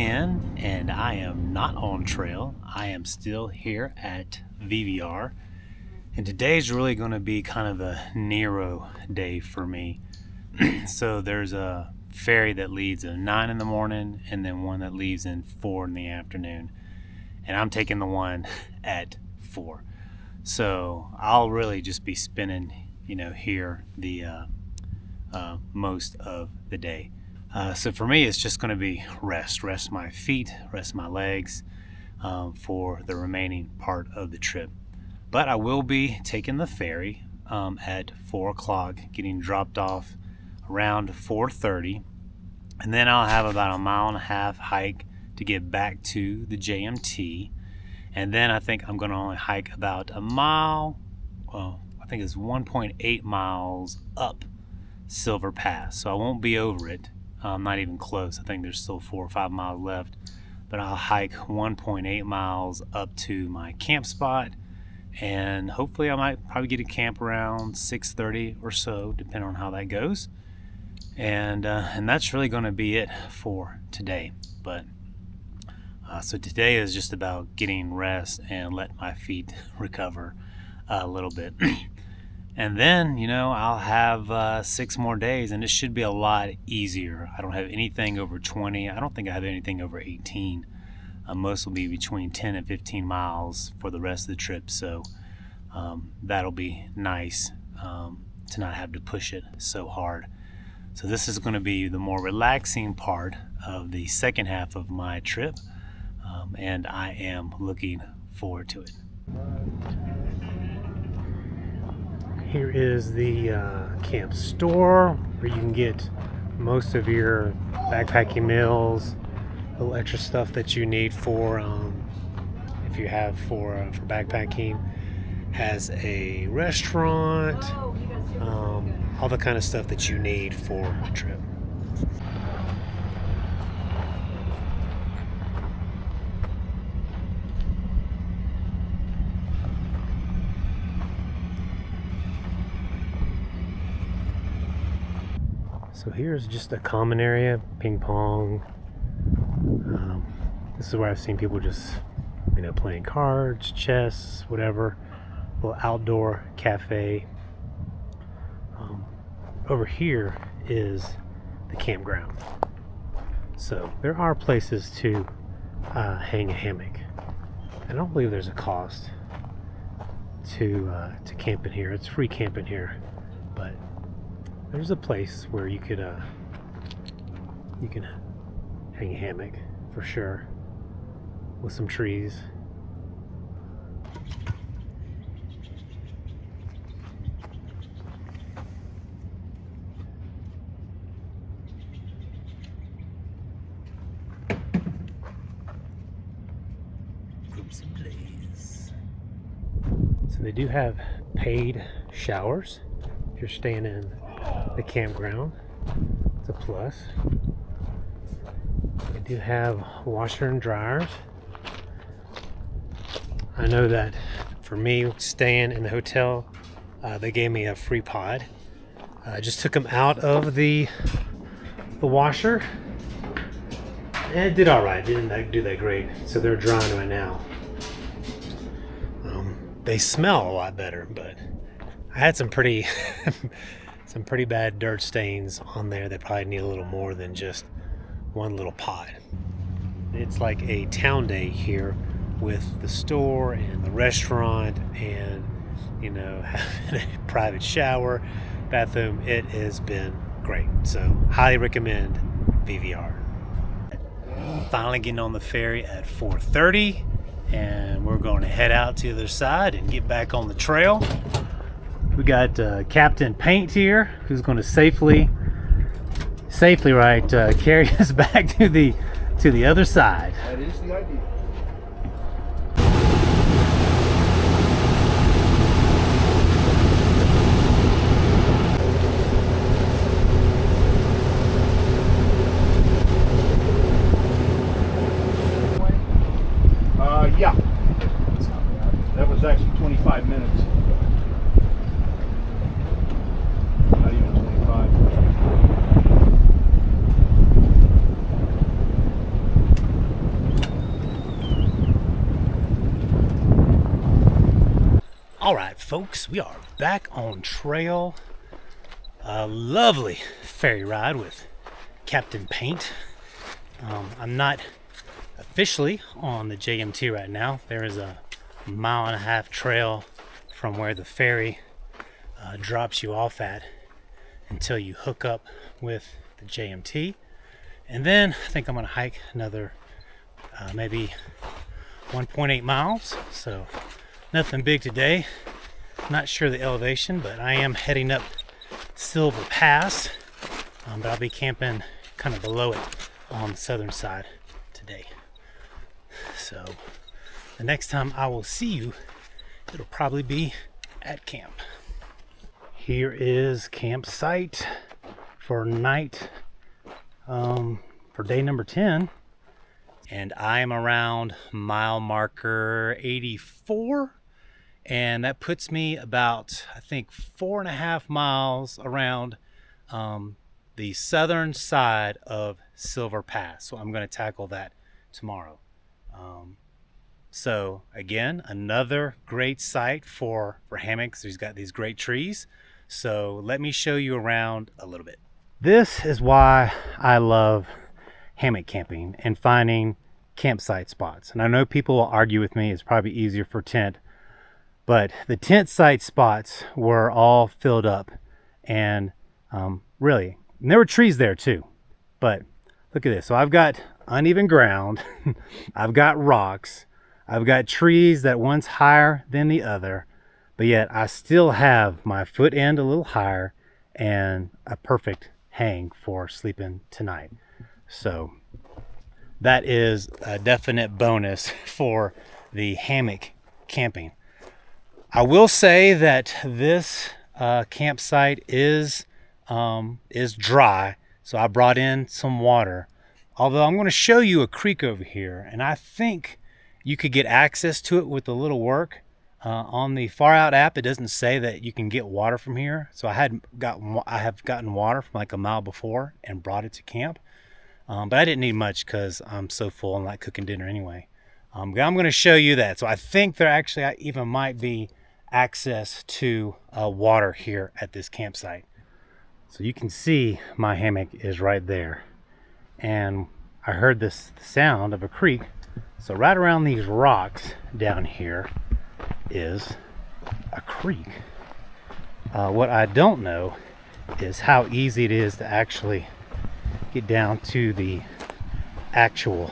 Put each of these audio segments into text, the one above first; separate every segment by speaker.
Speaker 1: 10 and I am not on trail. I am still here at VVR, and today's really going to be kind of a Nero day for me. So there's a ferry that leaves at 9 in the morning and then one that leaves in 4 in the afternoon, and I'm taking the one at 4. So I'll really just be spending here the most of the day. So for me, it's just going to be rest my feet, rest my legs for the remaining part of the trip. But I will be taking the ferry at 4 o'clock, getting dropped off around 4:30, and then I'll have about a 1.5 mile hike to get back to the JMT, and then I think I'm going to only hike about a mile. Well, I think it's 1.8 miles up Silver Pass, so I won't be over it. Not even close. I think there's still 4 or 5 miles left, but I'll hike 1.8 miles up to my camp spot, and hopefully I might probably get a camp around 6:30 or so, depending on how that goes. And that's really going to be it for today. But so today is just about getting rest and let my feet recover a little bit. And then, I'll have 6 more days, and it should be a lot easier. I don't have anything over 20. I don't think I have anything over 18. Most will be between 10 and 15 miles for the rest of the trip. So that'll be nice to not have to push it so hard. So this is going to be the more relaxing part of the second half of my trip, and I am looking forward to it. Here is the camp store where you can get most of your backpacking meals, little extra stuff that you need for if you have for backpacking. Has a restaurant, all the kind of stuff that you need for a trip. So here's just a common area, ping pong. This is where I've seen people just, playing cards, chess, whatever. A little outdoor cafe. Over here is the campground. So there are places to hang a hammock. I don't believe there's a cost to camp in here. It's free camp in here, but there's a place where you can hang a hammock for sure with some trees. So they do have paid showers if you're staying in the campground. It's a plus. They do have washer and dryers. I know that for me, staying in the hotel, they gave me a free pod. I just took them out of the washer, and it did all right. Didn't do that great. So they're drying right now. They smell a lot better, but I had some pretty bad dirt stains on there that probably need a little more than just one little pod. It's like a town day here with the store and the restaurant and having a private shower, bathroom. It has been great. So highly recommend VVR. Finally getting on the ferry at 4:30, and we're going to head out to the other side and get back on the trail. We got Captain Paint here, who's going to safely carry us back to the other side.
Speaker 2: That is the idea. Yeah. That was actually 25 minutes. Not even 25.
Speaker 1: All right, folks, we are back on trail. A lovely ferry ride with Captain Paint. I'm not officially on the JMT right now. There is a 1.5-mile trail from where the ferry drops you off at until you hook up with the JMT. And then I think I'm gonna hike another maybe 1.8 miles. So nothing big today. Not sure the elevation, but I am heading up Silver Pass. But I'll be camping kind of below it on the southern side today. So the next time I will see you, it'll probably be at camp. Here is campsite for night, for day number 10. And I am around mile marker 84. And that puts me about, I think, 4.5 miles around the southern side of Silver Pass. So I'm going to tackle that tomorrow. So again, another great site for hammocks. He's got these great trees. So let me show you around a little bit. This is why I love hammock camping and finding campsite spots. And I know people will argue with me, it's probably easier for tent. But the tent site spots were all filled up, and really, and there were trees there too. But look at this. So I've got uneven ground, I've got rocks, I've got trees that one's higher than the other, but yet I still have my foot end a little higher and a perfect hang for sleeping tonight. So that is a definite bonus for the hammock camping. I will say that this campsite is dry, so I brought in some water. Although I'm going to show you a creek over here, and I think you could get access to it with a little work. On the Far Out app, it doesn't say that you can get water from here. So I have gotten water from like a mile before and brought it to camp, but I didn't need much because I'm so full and like cooking dinner anyway. But I'm going to show you that. So I think there actually even might be access to water here at this campsite. So you can see my hammock is right there, and I heard the sound of a creek. So right around these rocks down here is a creek. What I don't know is how easy it is to actually get down to the actual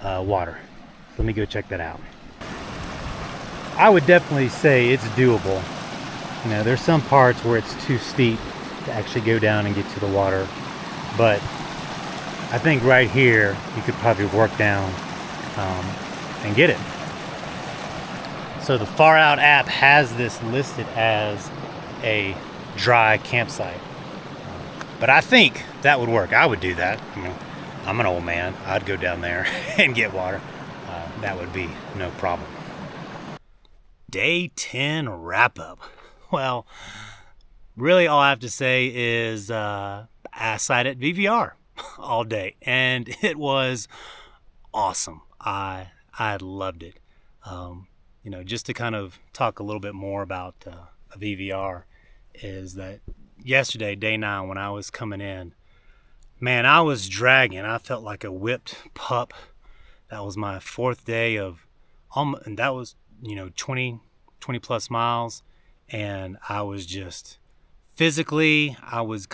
Speaker 1: water. Let me go check that out. I would definitely say it's doable. You know, there's some parts where it's too steep to actually go down and get to the water, but I think right here you could probably work down and get it. So the Far Out app has this listed as a dry campsite, but I think that would work. I would do that. I mean, I'm an old man. I'd go down there and get water. That would be no problem. Day 10 wrap up. Well, really all I have to say is I sat at VVR all day, and it was awesome. I loved it. You know, just to kind of talk a little bit more about a VVR is that yesterday, day 9, when I was coming in, man, I was dragging. I felt like a whipped pup. That was my 4th day of, and that was, you know, 20 plus miles. And I was just physically, I was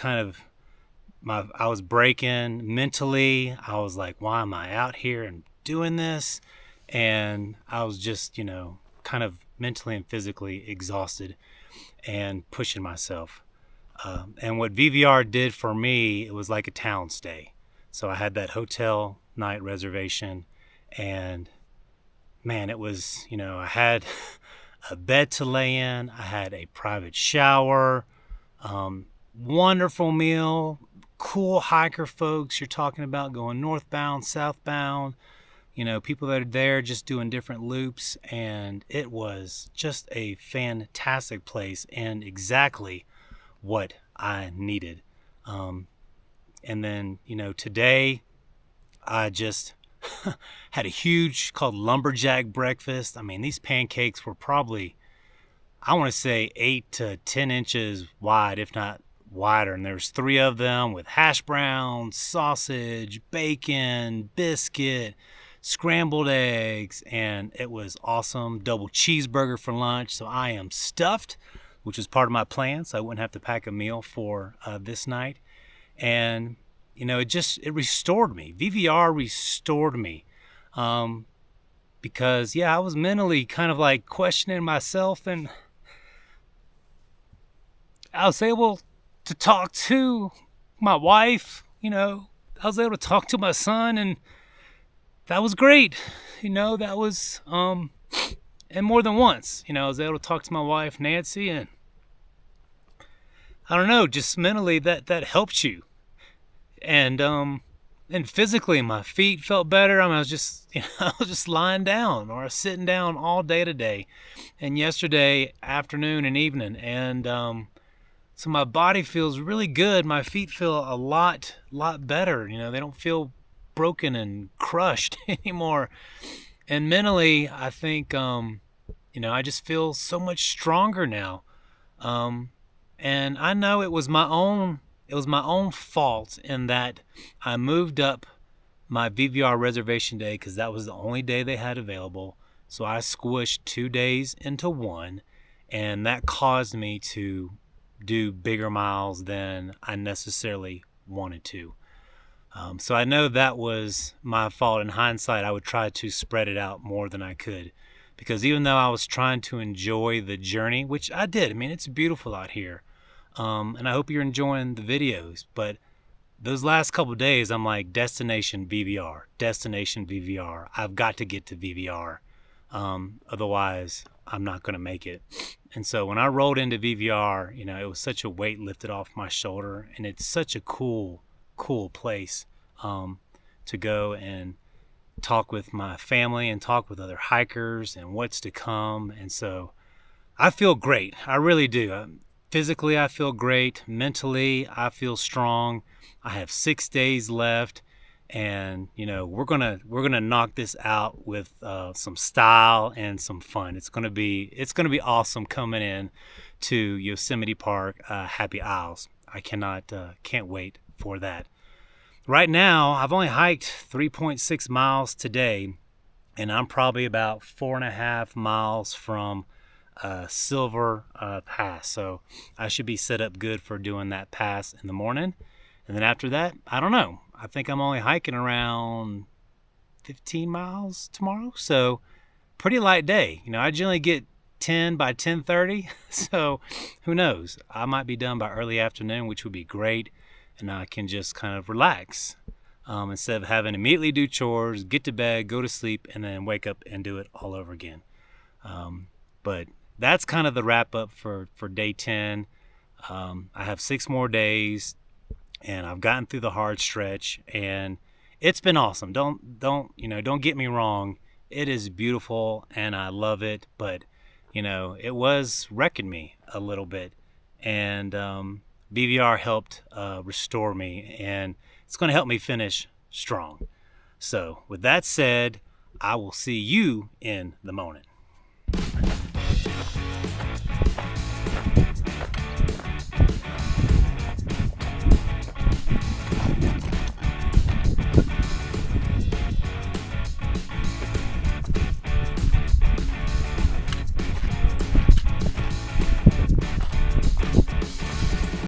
Speaker 1: breaking mentally. I was like, why am I out here and doing this? And I was just, you know, kind of mentally and physically exhausted and pushing myself. And what VVR did for me, it was like a town stay. So I had that hotel night reservation, and man, it was, you know, I had a bed to lay in. I had a private shower, wonderful meal, cool hiker folks. You're talking about going northbound, southbound, you know, people that are there just doing different loops. And it was just a fantastic place and exactly what I needed. And then, you know, today I just had a huge called lumberjack breakfast. I mean, these pancakes were probably I want to say 8 to 10 inches wide, if not wider. And there's 3 of them with hash browns, sausage, bacon, biscuit, scrambled eggs, and it was awesome. Double cheeseburger for lunch. So I am stuffed, which was part of my plan, so I wouldn't have to pack a meal for this night. And it restored me. VVR restored me. Because I was mentally kind of like questioning myself, and I was able to talk to my wife, I was able to talk to my son, and that was great. That was, and more than once, I was able to talk to my wife, Nancy, and I don't know, just mentally that helps you. And physically my feet felt better. I was just, I was just lying down or sitting down all day today and yesterday afternoon and evening. And, so my body feels really good. My feet feel a lot better. They don't feel broken and crushed anymore. And mentally, I think, I just feel so much stronger now. And I know it was my own fault in that I moved up my VVR reservation day because that was the only day they had available. So I squished 2 days into one, and that caused me to do bigger miles than I necessarily wanted to. So I know that was my fault. In hindsight, I would try to spread it out more than I could, because even though I was trying to enjoy the journey, which I did, I mean, it's beautiful out here. And I hope you're enjoying the videos, but those last couple of days, I'm like, destination VVR. I've got to get to VVR. Otherwise I'm not going to make it. And so when I rolled into VVR, it was such a weight lifted off my shoulder, and it's such a cool place, to go and talk with my family and talk with other hikers and what's to come. And so I feel great. I really do. Physically, I feel great. Mentally, I feel strong. I have 6 days left, and we're gonna knock this out with some style and some fun. It's gonna be awesome coming in to Yosemite Park, Happy Isles. I can't wait for that. Right now, I've only hiked 3.6 miles today, and I'm probably about 4.5 miles from Silver Pass. So I should be set up good for doing that pass in the morning. And then after that, I don't know. I think I'm only hiking around 15 miles tomorrow. So pretty light day. I generally get 10 by 10:30. So who knows? I might be done by early afternoon, which would be great. And I can just kind of relax instead of having to immediately do chores, get to bed, go to sleep, and then wake up and do it all over again. But that's kind of the wrap up for day 10. I have 6 more days, and I've gotten through the hard stretch, and it's been awesome. Don't get me wrong. It is beautiful and I love it, but it was wrecking me a little bit, and VVR helped restore me, and it's going to help me finish strong. So with that said, I will see you in the morning.